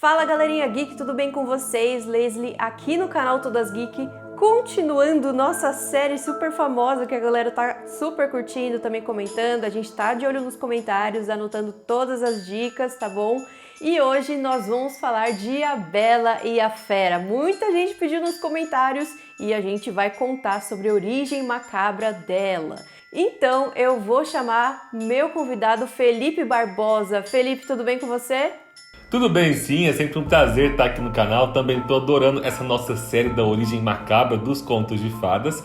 Fala galerinha geek, tudo bem com vocês? Leslie aqui no canal Todas Geek, continuando nossa série super famosa que a galera tá super curtindo, também comentando, a gente tá de olho nos comentários, anotando todas as dicas, tá bom? E hoje nós vamos falar de A Bela e a Fera. Muita gente pediu nos comentários e a gente vai contar sobre a origem macabra dela. Então eu vou chamar meu convidado Felipe Barbosa. Felipe, tudo bem com você? Tudo bem, sim, é sempre um prazer estar aqui no canal. Também estou adorando essa nossa série da origem macabra dos contos de fadas.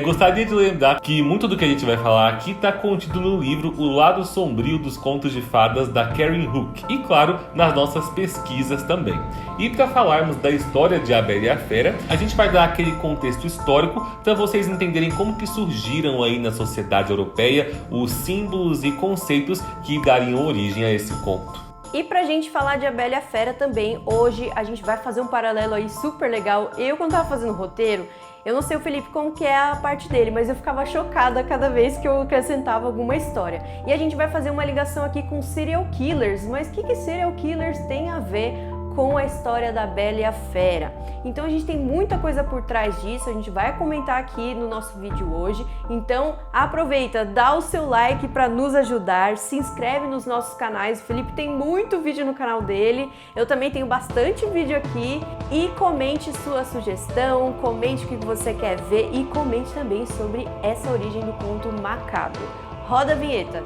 Gostaria de lembrar que muito do que a gente vai falar aqui está contido no livro O Lado Sombrio dos Contos de Fadas, da Karen Hook, e claro, nas nossas pesquisas também. E para falarmos da história de A Bela e a Fera, a gente vai dar aquele contexto histórico para vocês entenderem como que surgiram aí na sociedade europeia os símbolos e conceitos que dariam origem a esse conto. E pra gente falar de A Bela e a Fera também, hoje a gente vai fazer um paralelo aí super legal. Eu, quando tava fazendo o roteiro, eu não sei o Felipe como que é a parte dele, mas eu ficava chocada cada vez que eu acrescentava alguma história. E a gente vai fazer uma ligação aqui com serial killers, mas o que serial killers tem a ver com a história da Bela e a Fera? Então a gente tem muita coisa por trás disso, a gente vai comentar aqui no nosso vídeo hoje. Então aproveita, dá o seu like para nos ajudar, se inscreve nos nossos canais. O Felipe tem muito vídeo no canal dele, eu também tenho bastante vídeo aqui. E comente sua sugestão, comente o que você quer ver e comente também sobre essa origem do conto macabro. Roda a vinheta!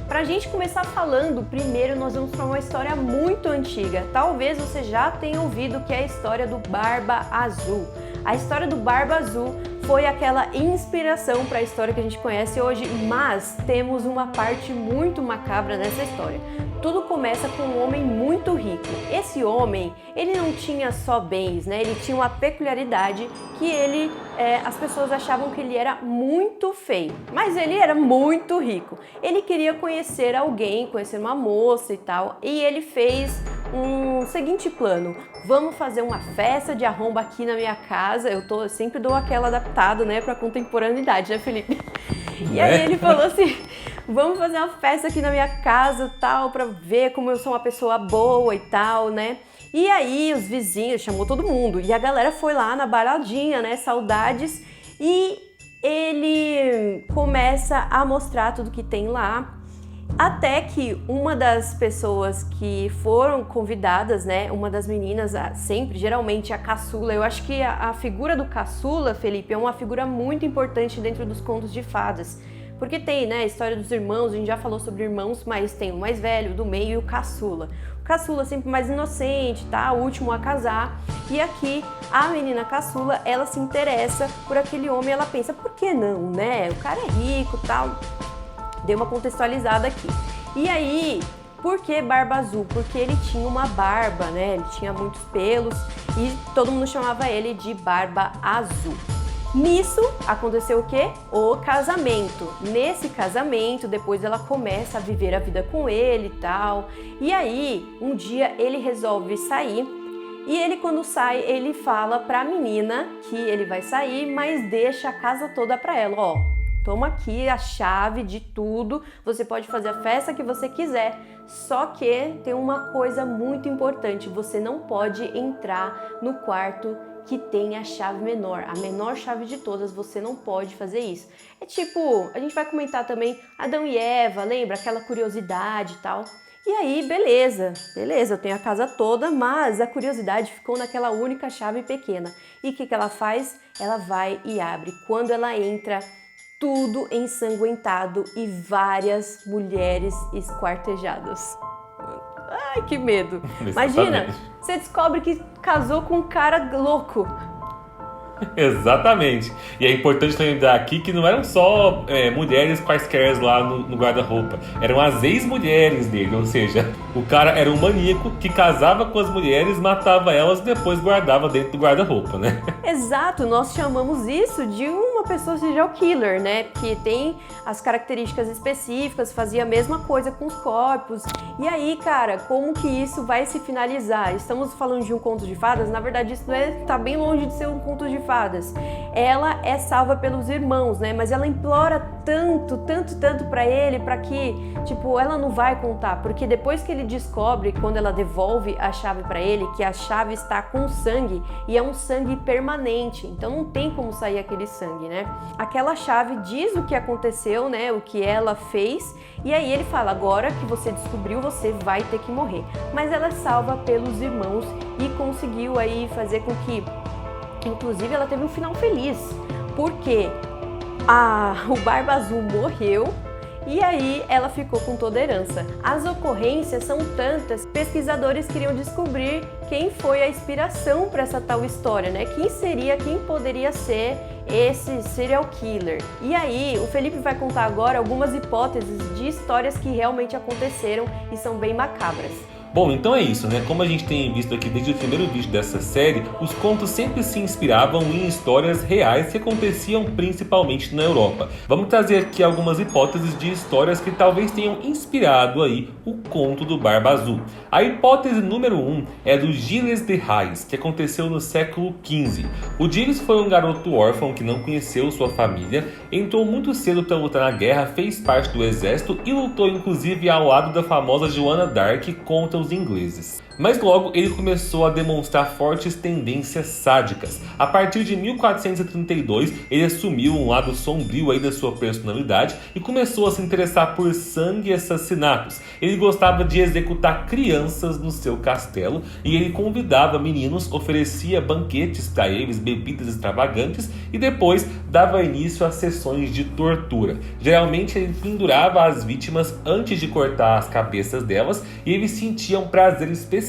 Pra gente começar falando, primeiro nós vamos para uma história muito antiga. Talvez você já tenha ouvido que é a história do Barba Azul. A história do Barba Azul foi aquela inspiração para a história que a gente conhece hoje, mas temos uma parte muito macabra nessa história. Tudo começa com um homem muito rico. Esse homem, ele não tinha só bens, né? Ele tinha uma peculiaridade que as pessoas achavam que ele era muito feio, mas ele era muito rico. Ele queria conhecer alguém, conhecer uma moça e tal, e ele fez um seguinte plano: vamos fazer uma festa de arromba aqui na minha casa. Eu sempre dou aquela adaptada, né, para contemporaneidade, né, Felipe? E aí ele falou assim: vamos fazer uma festa aqui na minha casa, tal, para ver como eu sou uma pessoa boa e tal, né? E aí os vizinhos, chamou todo mundo, e a galera foi lá na baladinha, né, saudades, e ele começa a mostrar tudo que tem lá. Até que uma das pessoas que foram convidadas, né, uma das meninas, sempre, geralmente a caçula, eu acho que a figura do caçula, Felipe, é uma figura muito importante dentro dos contos de fadas. Porque tem, né, a história dos irmãos, a gente já falou sobre irmãos, mas tem o mais velho, o do meio e o caçula. O caçula sempre mais inocente, tá? O último a casar. E aqui, a menina caçula, ela se interessa por aquele homem, ela pensa, por que não, né? O cara é rico e tal. Dei uma contextualizada aqui. E aí, por que Barba Azul? Porque ele tinha uma barba, né? Ele tinha muitos pelos e todo mundo chamava ele de Barba Azul. Nisso aconteceu o quê? O casamento. Nesse casamento, depois ela começa a viver a vida com ele e tal. E aí, um dia ele resolve sair. E ele, quando sai, ele fala pra menina que ele vai sair, mas deixa a casa toda pra ela, ó. Toma aqui a chave de tudo, você pode fazer a festa que você quiser, só que tem uma coisa muito importante, você não pode entrar no quarto que tem a chave menor, a menor chave de todas, você não pode fazer isso. É tipo, a gente vai comentar também Adão e Eva, lembra? Aquela curiosidade e tal. E aí, beleza, eu tenho a casa toda, mas a curiosidade ficou naquela única chave pequena. E o que ela faz? Ela vai e abre. Quando ela entra, tudo ensanguentado e várias mulheres esquartejadas. Ai, que medo! Imagina, você descobre que casou com um cara louco. Exatamente. E é importante lembrar aqui que não eram só mulheres quaisquer lá no guarda-roupa. Eram as ex-mulheres dele, ou seja, o cara era um maníaco que casava com as mulheres, matava elas e depois guardava dentro do guarda-roupa, né? Exato, nós chamamos isso de uma pessoa serial killer, né? Porque tem as características específicas, fazia a mesma coisa com os corpos. E aí, cara, como que isso vai se finalizar? Estamos falando de um conto de fadas, na verdade isso tá bem longe de ser um conto de fadas, ela é salva pelos irmãos, né? Mas ela implora tanto pra ele, pra que, tipo, ela não vai contar, porque depois que ele descobre, quando ela devolve a chave pra ele, que a chave está com sangue, e é um sangue permanente, então não tem como sair aquele sangue, né? Aquela chave diz o que aconteceu, né? O que ela fez, e aí ele fala, agora que você descobriu, você vai ter que morrer. Mas ela é salva pelos irmãos e conseguiu aí fazer com que, inclusive, ela teve um final feliz, porque o Barba Azul morreu e aí ela ficou com toda a herança. As ocorrências são tantas, pesquisadores queriam descobrir quem foi a inspiração para essa tal história, né? Quem poderia ser esse serial killer? E aí, o Felipe vai contar agora algumas hipóteses de histórias que realmente aconteceram e são bem macabras. Bom, então é isso, né? Como a gente tem visto aqui desde o primeiro vídeo dessa série, os contos sempre se inspiravam em histórias reais que aconteciam principalmente na Europa. Vamos trazer aqui algumas hipóteses de histórias que talvez tenham inspirado aí o conto do Barba Azul. A hipótese número 1 é do Gilles de Rais, que aconteceu no século XV. O Gilles foi um garoto órfão que não conheceu sua família, entrou muito cedo para lutar na guerra, fez parte do exército e lutou inclusive ao lado da famosa Joana d'Arc contra os ingleses. Mas logo ele começou a demonstrar fortes tendências sádicas. A partir de 1432, ele assumiu um lado sombrio aí da sua personalidade e começou a se interessar por sangue e assassinatos. Ele gostava de executar crianças no seu castelo e ele convidava meninos, oferecia banquetes para eles, bebidas extravagantes e depois dava início a sessões de tortura. Geralmente ele pendurava as vítimas antes de cortar as cabeças delas e ele sentia um prazer especial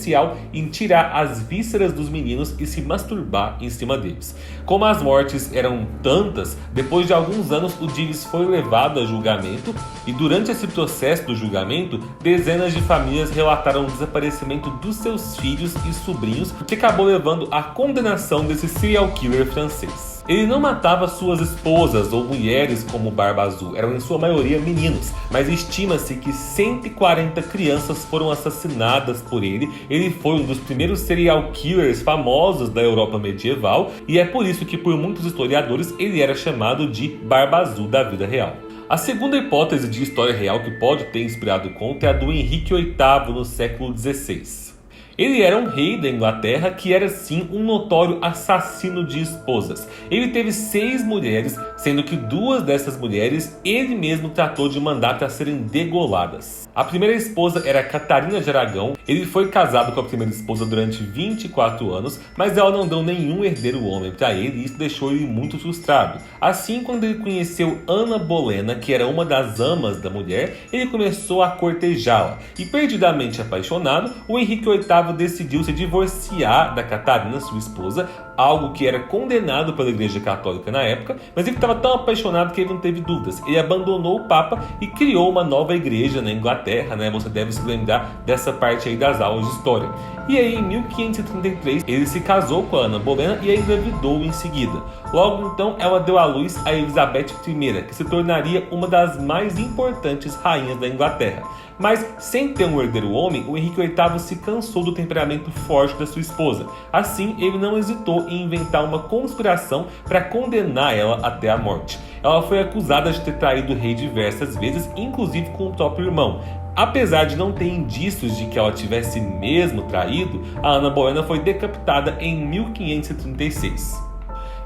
em tirar as vísceras dos meninos e se masturbar em cima deles. Como as mortes eram tantas, depois de alguns anos o Gilles foi levado a julgamento e durante esse processo do julgamento, dezenas de famílias relataram o desaparecimento dos seus filhos e sobrinhos, o que acabou levando à condenação desse serial killer francês. Ele não matava suas esposas ou mulheres como Barba Azul, eram em sua maioria meninos, mas estima-se que 140 crianças foram assassinadas por ele. Ele foi um dos primeiros serial killers famosos da Europa medieval e é por isso que por muitos historiadores ele era chamado de Barba Azul da vida real. A segunda hipótese de história real que pode ter inspirado o conto é a do Henrique VIII no século XVI. Ele era um rei da Inglaterra que era sim um notório assassino de esposas. Ele teve 6 mulheres, sendo que 2 dessas mulheres ele mesmo tratou de mandar para serem degoladas. A primeira esposa era Catarina de Aragão. Ele foi casado com a primeira esposa durante 24 anos, mas ela não deu nenhum herdeiro homem para ele e isso deixou ele muito frustrado. Assim, quando ele conheceu Ana Bolena, que era uma das amas da mulher, ele começou a cortejá-la. E perdidamente apaixonado, o Henrique VIII decidiu se divorciar da Catarina, sua esposa, algo que era condenado pela Igreja Católica na época, mas ele estava tão apaixonado que ele não teve dúvidas. Ele abandonou o Papa e criou uma nova igreja na Inglaterra, né? Você deve se lembrar dessa parte aí das aulas de história. E aí, em 1533, ele se casou com a Ana Bolena e a engravidou em seguida. Logo então, ela deu à luz a Elizabeth I, que se tornaria uma das mais importantes rainhas da Inglaterra. Mas, sem ter um herdeiro homem, o Henrique VIII se cansou do temperamento forte da sua esposa. Assim, ele não hesitou em inventar uma conspiração para condenar ela até a morte. Ela foi acusada de ter traído o rei diversas vezes, inclusive com o próprio irmão. Apesar de não ter indícios de que ela tivesse mesmo traído, a Ana Bolena foi decapitada em 1536.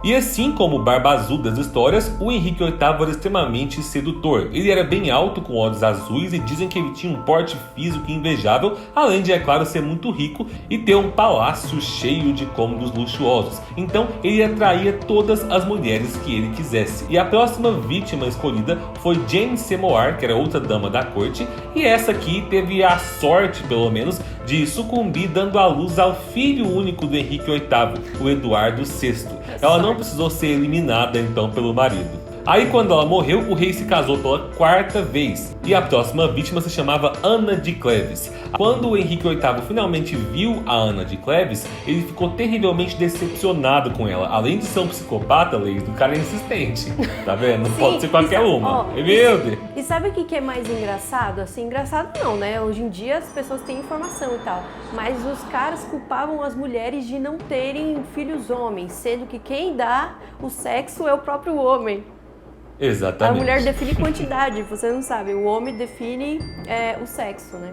E assim como o Barba Azul das histórias, o Henrique VIII era extremamente sedutor. Ele era bem alto, com olhos azuis, e dizem que ele tinha um porte físico invejável, além de, é claro, ser muito rico e ter um palácio cheio de cômodos luxuosos. Então, ele atraía todas as mulheres que ele quisesse. E a próxima vítima escolhida foi Jane Seymour, que era outra dama da corte, e essa aqui teve a sorte, pelo menos, de sucumbir dando à luz ao filho único do Henrique VIII, o Eduardo VI. Ela não precisou ser eliminada então pelo marido. Aí quando ela morreu, o rei se casou pela 4ª vez, e a próxima vítima se chamava Ana de Cleves. Quando o Henrique VIII finalmente viu a Ana de Cleves, ele ficou terrivelmente decepcionado com ela. Além de ser um psicopata, Leis, o cara é insistente, tá vendo? Não pode ser qualquer uma. Meu Deus! E sabe o que é mais engraçado? Assim, engraçado não, né? Hoje em dia as pessoas têm informação e tal, mas os caras culpavam as mulheres de não terem filhos homens, sendo que quem dá o sexo é o próprio homem. Exatamente. A mulher define quantidade, você não sabe. O homem define o sexo, né?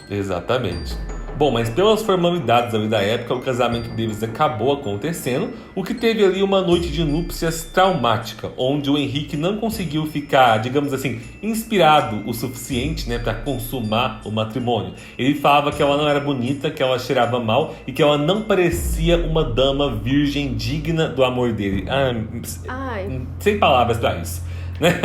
Exatamente. Bom, mas pelas formalidades ali da época, o casamento deles acabou acontecendo, o que teve ali uma noite de núpcias traumática, onde o Henrique não conseguiu ficar, digamos assim, inspirado o suficiente, né, para consumar o matrimônio. Ele falava que ela não era bonita, que ela cheirava mal e que ela não parecia uma dama virgem digna do amor dele. Sem palavras para isso, né?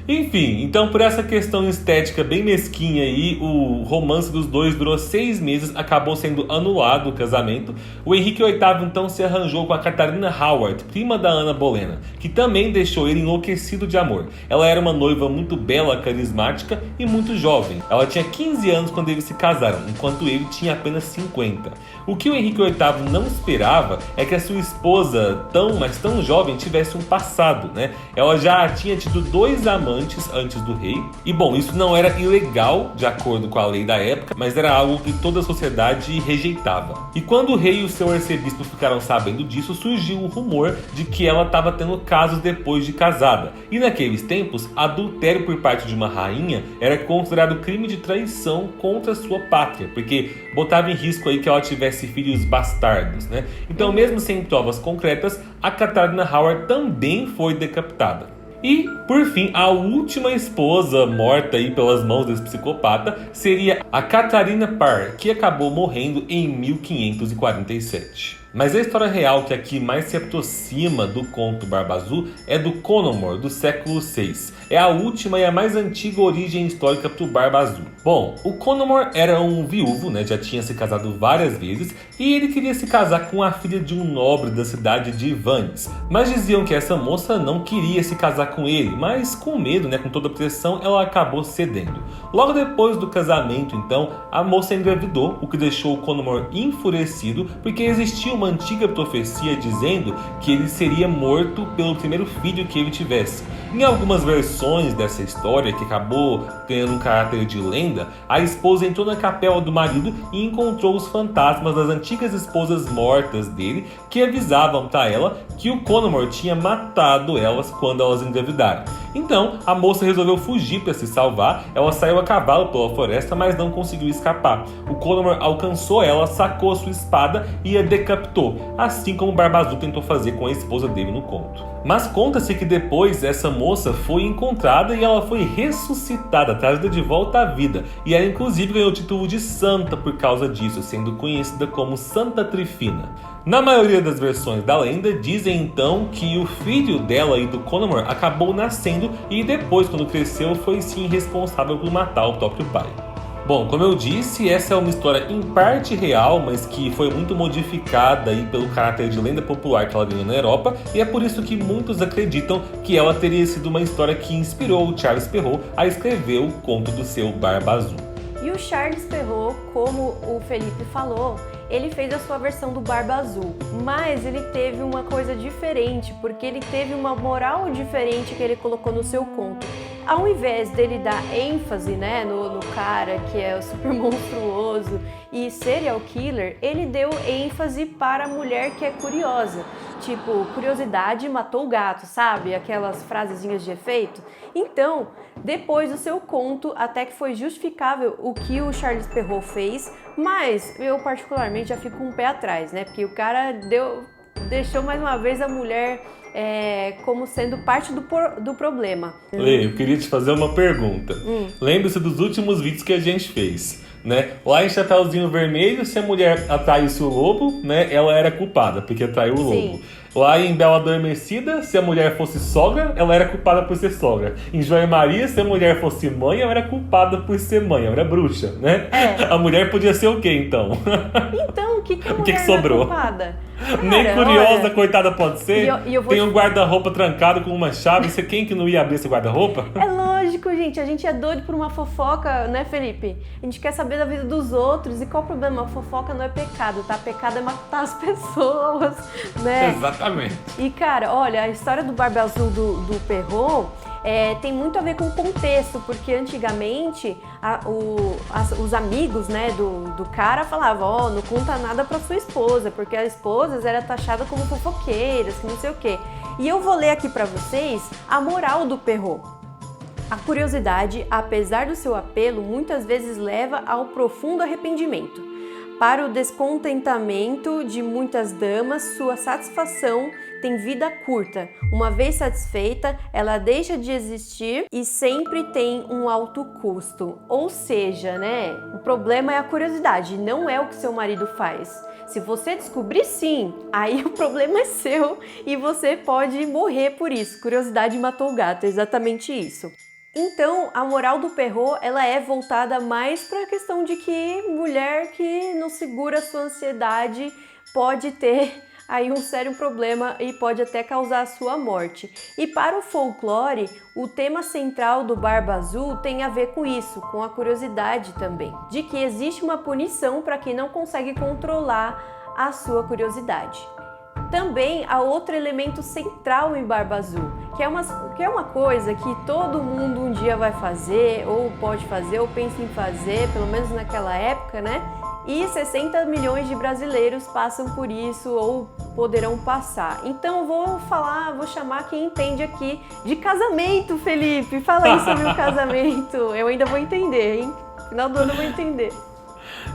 Enfim, então por essa questão estética bem mesquinha aí, o romance dos dois durou 6 meses, acabou sendo anulado o casamento. O Henrique VIII então se arranjou com a Catarina Howard, prima da Ana Bolena, que também deixou ele enlouquecido de amor. Ela era uma noiva muito bela, carismática e muito jovem. Ela tinha 15 anos quando eles se casaram, enquanto ele tinha apenas 50. O que o Henrique VIII não esperava é que a sua esposa, tão jovem, tivesse um passado, né? Ela já tinha tido 2 amantes antes do rei. E bom, isso não era ilegal de acordo com a lei da época, mas era algo que toda a sociedade rejeitava. E quando o rei e o seu arcebispo ficaram sabendo disso, surgiu o rumor de que ela estava tendo casos depois de casada. E naqueles tempos, adultério por parte de uma rainha era considerado crime de traição contra a sua pátria, porque botava em risco aí que ela tivesse filhos bastardos, né? Então, mesmo sem provas concretas, a Catarina Howard também foi decapitada. E, por fim, a última esposa morta aí pelas mãos desse psicopata seria a Catarina Parr, que acabou morrendo em 1547. Mas a história real que aqui mais se aproxima do conto Barba Azul é do Conomor, do século VI. É a última e a mais antiga origem histórica para o Barba Azul. Bom, o Conomor era um viúvo, né, já tinha se casado várias vezes, e ele queria se casar com a filha de um nobre da cidade de Vannes. Mas diziam que essa moça não queria se casar com ele, mas com medo, né, com toda a pressão, ela acabou cedendo. Logo depois do casamento, então, a moça engravidou, o que deixou o Conomor enfurecido, porque existia uma antiga profecia dizendo que ele seria morto pelo primeiro filho que ele tivesse. Em algumas versões dessa história, que acabou tendo um caráter de lenda, a esposa entrou na capela do marido e encontrou os fantasmas das antigas esposas mortas dele, que avisavam para ela que o Conomor tinha matado elas quando elas engravidaram. Então, a moça resolveu fugir para se salvar. Ela saiu a cavalo pela floresta, mas não conseguiu escapar. O Conomor alcançou ela, sacou a sua espada e a decapitou, assim como Barba Azul tentou fazer com a esposa dele no conto. Mas conta-se que depois essa moça foi encontrada e ela foi ressuscitada, trazida de volta à vida. E ela inclusive ganhou o título de santa por causa disso, sendo conhecida como Santa Trifina. Na maioria das versões da lenda, dizem então que o filho dela e do Conomor acabou nascendo e depois, quando cresceu, foi sim responsável por matar o próprio pai. Bom, como eu disse, essa é uma história em parte real, mas que foi muito modificada aí pelo caráter de lenda popular que ela ganhou na Europa, e é por isso que muitos acreditam que ela teria sido uma história que inspirou o Charles Perrault a escrever o conto do seu Barba Azul. E o Charles Perrault, como o Felipe falou, ele fez a sua versão do Barba Azul, mas ele teve uma coisa diferente, porque ele teve uma moral diferente que ele colocou no seu conto. Ao invés dele dar ênfase, né, no cara que é super monstruoso e serial killer, ele deu ênfase para a mulher que é curiosa. Tipo, curiosidade matou o gato, sabe? Aquelas frasezinhas de efeito. Então, depois do seu conto, até que foi justificável o que o Charles Perrault fez, mas eu particularmente já fico com um pé atrás, né? Porque o cara deixou mais uma vez a mulher como sendo parte do problema. Lê, eu queria te fazer uma pergunta. Lembre-se dos últimos vídeos que a gente fez, né? Lá em Chapeuzinho Vermelho, se a mulher atraísse o lobo, né, ela era culpada, porque atraiu o lobo. Lá em Bela Adormecida, se a mulher fosse sogra, ela era culpada por ser sogra. Em João e Maria, se a mulher fosse mãe, ela era culpada por ser mãe, ela era bruxa, né? A mulher podia ser o quê, então? Então, o que a O mulher que sobrou? é culpada? Cara, Nem curiosa, olha, coitada pode ser. e eu vou Tem um guarda-roupa trancado com uma chave. Você quem que não ia abrir esse guarda-roupa? É lógico, gente. A gente é doido por uma fofoca, né, Felipe? A gente quer saber da vida dos outros. E qual o problema? A fofoca não é pecado, tá? Pecado é matar as pessoas, né? Exatamente. E, cara, olha, a história do Barba Azul do Perrault tem muito a ver com o contexto, porque antigamente os amigos, né, do cara falavam, não conta nada pra sua esposa, porque as esposas eram taxadas como fofoqueiras, que não sei o quê. E eu vou ler aqui pra vocês a moral do Perrault. A curiosidade, apesar do seu apelo, muitas vezes leva ao profundo arrependimento. Para o descontentamento de muitas damas, sua satisfação tem vida curta. Uma vez satisfeita, ela deixa de existir e sempre tem um alto custo. Ou seja, né? O problema é a curiosidade, não é o que seu marido faz. Se você descobrir sim, aí o problema é seu e você pode morrer por isso. Curiosidade matou o gato, é exatamente isso. Então, a moral do Perrault, ela é voltada mais para a questão de que mulher que não segura a sua ansiedade pode ter aí um sério problema e pode até causar a sua morte. E para o folclore, o tema central do Barba Azul tem a ver com isso, com a curiosidade também, de que existe uma punição para quem não consegue controlar a sua curiosidade. Também há outro elemento central em Barba Azul, que é uma coisa que todo mundo um dia vai fazer, ou pode fazer, ou pensa em fazer, pelo menos naquela época, né? E 60 milhões de brasileiros passam por isso ou poderão passar. Então eu vou chamar quem entende aqui de casamento, Felipe. Fala aí sobre o casamento. Eu ainda vou entender, hein? Final do ano eu vou entender.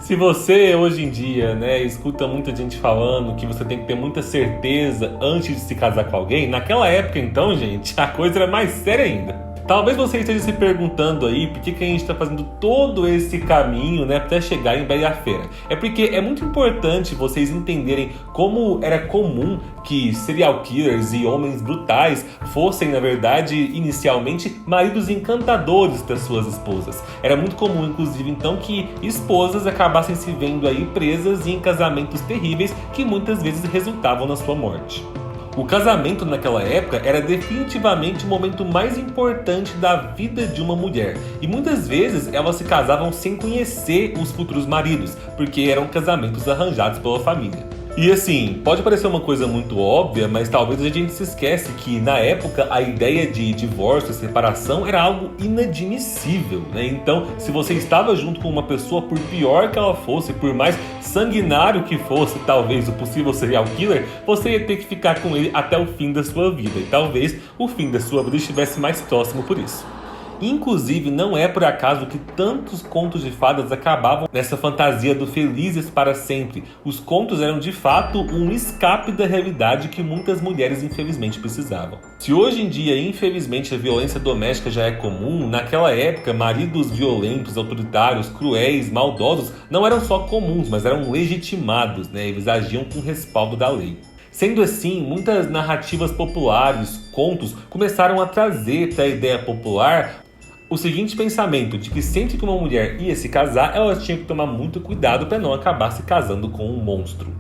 Se você hoje em dia, né, escuta muita gente falando que você tem que ter muita certeza antes de se casar com alguém, naquela época então, gente, a coisa era mais séria ainda. Talvez você esteja se perguntando aí por que a gente está fazendo todo esse caminho, né, até chegar em Bela Fera. É porque é muito importante vocês entenderem como era comum que serial killers e homens brutais fossem, na verdade, inicialmente maridos encantadores das suas esposas. Era muito comum, inclusive, então, que esposas acabassem se vendo aí presas em casamentos terríveis que muitas vezes resultavam na sua morte. O casamento naquela época era definitivamente o momento mais importante da vida de uma mulher. E muitas vezes elas se casavam sem conhecer os futuros maridos, porque eram casamentos arranjados pela família. E assim, pode parecer uma coisa muito óbvia, mas talvez a gente se esquece que na época a ideia de divórcio e separação era algo inadmissível, né? Então, se você estava junto com uma pessoa, por pior que ela fosse, por mais sanguinário que fosse talvez o possível serial killer, você ia ter que ficar com ele até o fim da sua vida. E talvez o fim da sua vida estivesse mais próximo por isso. Inclusive, não é por acaso que tantos contos de fadas acabavam nessa fantasia do felizes para sempre. Os contos eram de fato um escape da realidade que muitas mulheres infelizmente precisavam. Se hoje em dia, infelizmente, a violência doméstica já é comum, naquela época, maridos violentos, autoritários, cruéis, maldosos não eram só comuns, mas eram legitimados, né? Eles agiam com respaldo da lei. Sendo assim, muitas narrativas populares, contos, começaram a trazer para a ideia popular o seguinte pensamento, de que sempre que uma mulher ia se casar, ela tinha que tomar muito cuidado para não acabar se casando com um monstro.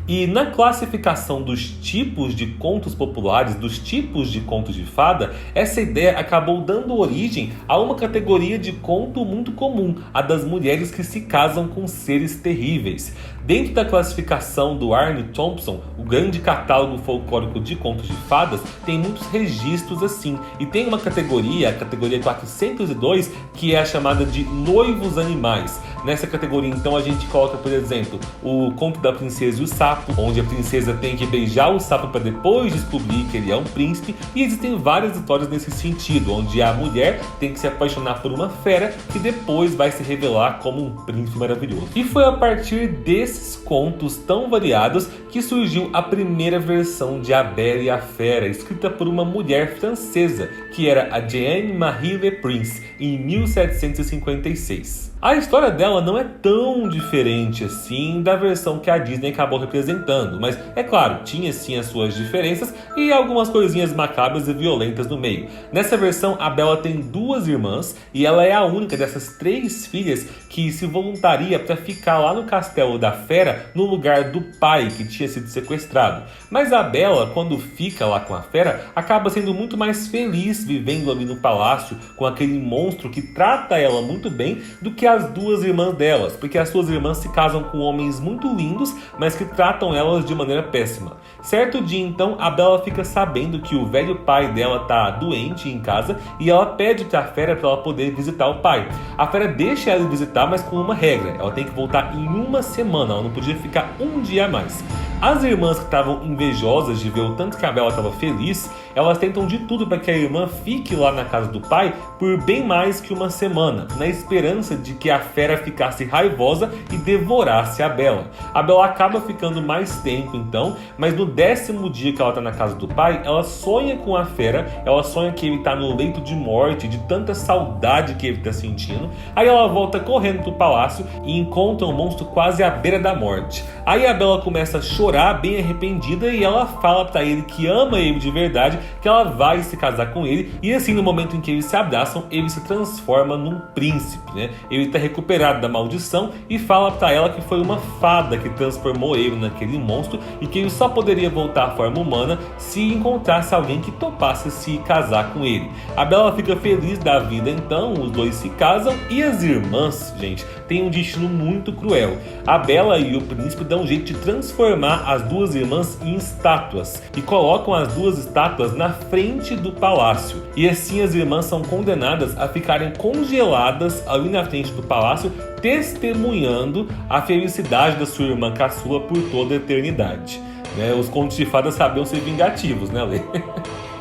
E na classificação dos tipos de contos populares, dos tipos de contos de fada, essa ideia acabou dando origem a uma categoria de conto muito comum, a das mulheres que se casam com seres terríveis. Dentro da classificação do Arne Thompson, o grande catálogo folclórico de contos de fadas, tem muitos registros assim. E tem uma categoria, a categoria 402, que é a chamada de noivos animais. Nessa categoria, então, a gente coloca, por exemplo, o conto da princesa e o sapo, onde a princesa tem que beijar o sapo para depois descobrir que ele é um príncipe. E existem várias histórias nesse sentido, onde a mulher tem que se apaixonar por uma fera que depois vai se revelar como um príncipe maravilhoso. E foi a partir desses contos tão variados que surgiu a primeira versão de A Bela e a Fera, escrita por uma mulher francesa, que era a Jeanne Marie Le Prince, em 1756. A história dela não é tão diferente assim da versão que a Disney acabou representando, mas é claro, tinha sim as suas diferenças e algumas coisinhas macabras e violentas no meio. Nessa versão, a Bella tem 2 irmãs e ela é a única dessas 3 filhas que se voluntaria para ficar lá no castelo da fera no lugar do pai que tinha sido sequestrado. Mas a Bella, quando fica lá com a fera, acaba sendo muito mais feliz vivendo ali no palácio com aquele monstro que trata ela muito bem do que as 2 irmãs delas, porque as suas irmãs se casam com homens muito lindos, mas que tratam elas de maneira péssima. Certo dia então, a Bella fica sabendo que o velho pai dela tá doente em casa e ela pede pra fera para ela poder visitar o pai. A fera deixa ela visitar, mas com uma regra: ela tem que voltar em uma semana, ela não podia ficar um dia a mais. As irmãs que estavam invejosas de ver o tanto que a Bella estava feliz, elas tentam de tudo para que a irmã fique lá na casa do pai por bem mais que uma semana, na esperança de que a fera ficasse raivosa e devorasse a Bella. A Bella acaba ficando mais tempo então, mas no 10º dia que ela está na casa do pai, ela sonha com a fera, ela sonha que ele está no leito de morte, de tanta saudade que ele está sentindo. Aí ela volta correndo pro palácio e encontra um monstro quase à beira da morte. Aí a Bella começa a chorar bem arrependida e ela fala pra ele que ama ele de verdade, que ela vai se casar com ele, e assim no momento em que eles se abraçam, ele se transforma num príncipe, né? Ele tá recuperado da maldição e fala pra ela que foi uma fada que transformou ele naquele monstro e que ele só poderia voltar à forma humana se encontrasse alguém que topasse se casar com ele. A Bella fica feliz da vida então, os dois se casam e as irmãs, gente, têm um destino muito cruel. A Bella e o príncipe dão um jeito de transformar as 2 irmãs em estátuas e colocam as 2 estátuas na frente do palácio. E assim as irmãs são condenadas a ficarem congeladas ali na frente do palácio, testemunhando a felicidade da sua irmã caçula por toda a eternidade. Né? Os contos de fadas sabiam ser vingativos, né, Lê?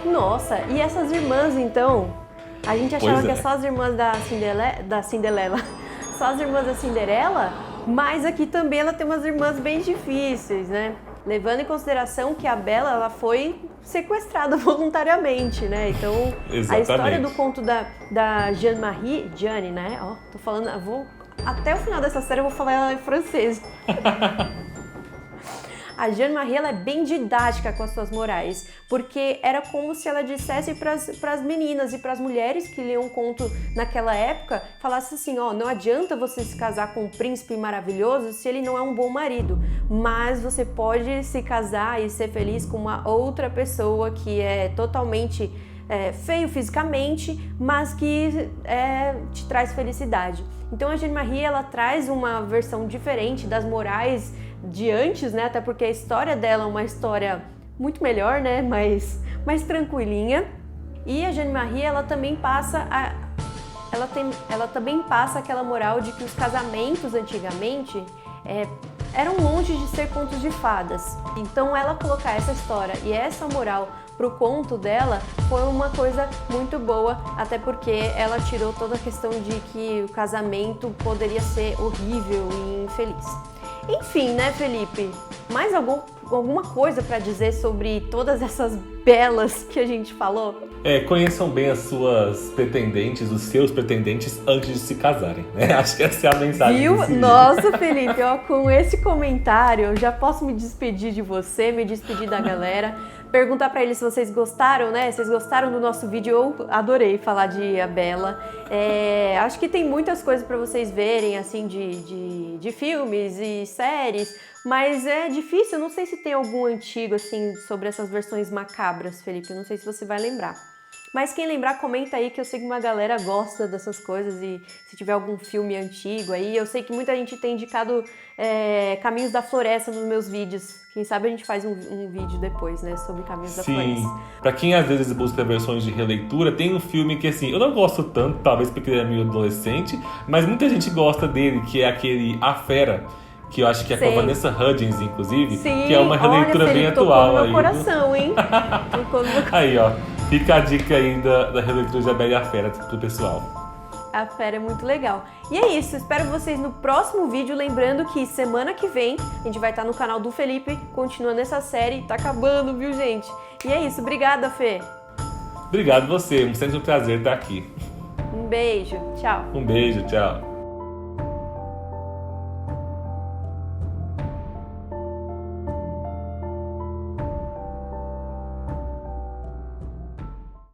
Nossa, e essas irmãs então? A gente achava que é só as irmãs da Cinderela, só as irmãs da Cinderela, mas aqui também ela tem umas irmãs bem difíceis, né? Levando em consideração que a Bella ela foi sequestrada voluntariamente, né? Então, Exatamente. A história do conto da Jeanne-Marie, Jeanne, né? Ó, tô falando, até o final dessa série eu vou falar ela em francês. A Jeanne-Marie ela é bem didática com as suas morais, porque era como se ela dissesse para as meninas e para as mulheres que liam conto naquela época, falasse assim, ó, não adianta você se casar com um príncipe maravilhoso se ele não é um bom marido, mas você pode se casar e ser feliz com uma outra pessoa que é totalmente feio fisicamente, mas que te traz felicidade. Então a Jeanne-Marie ela traz uma versão diferente das morais de antes, né? Até porque a história dela é uma história muito melhor, né? Mais tranquilinha. E a Jeanne-Marie ela também passa ela também passa aquela moral de que os casamentos antigamente eram longe de ser contos de fadas. Então ela colocar essa história e essa moral pro conto dela foi uma coisa muito boa, até porque ela tirou toda a questão de que o casamento poderia ser horrível e infeliz. Enfim, né, Felipe? Mais alguma coisa para dizer sobre todas essas belas que a gente falou? Conheçam bem as suas pretendentes, os seus pretendentes antes de se casarem, né? Acho que essa é a mensagem. Viu? Nossa, Felipe, ó, com esse comentário eu já posso me despedir de você, me despedir da galera. Perguntar pra eles se vocês gostaram, né? Vocês gostaram do nosso vídeo? Eu adorei falar de A Bella. Acho que tem muitas coisas pra vocês verem, assim, de filmes e séries, mas é difícil. Eu não sei se tem algum antigo, assim, sobre essas versões macabras, Felipe. Eu não sei se você vai lembrar. Mas quem lembrar, comenta aí, que eu sei que uma galera gosta dessas coisas e se tiver algum filme antigo aí. Eu sei que muita gente tem indicado Caminhos da Floresta nos meus vídeos. Quem sabe a gente faz um vídeo depois, né, sobre Caminhos da Floresta. Sim, pra quem às vezes busca versões de releitura, tem um filme que assim, eu não gosto tanto, talvez porque ele é meio adolescente, mas muita gente gosta dele, que é aquele A Fera, que eu acho que é com a Vanessa Hudgens, inclusive. Sim, que é uma releitura bem atual. Tocou no meu coração, hein? Aí, ó, fica a dica aí da releitura de A Bela e a Fera pro pessoal. A Fera é muito legal. E é isso, espero vocês no próximo vídeo, lembrando que semana que vem a gente vai estar no canal do Felipe, continuando essa série, tá acabando, viu, gente? E é isso, obrigada, Fê. Obrigado você, sempre um prazer estar aqui. Um beijo, tchau. Um beijo, tchau.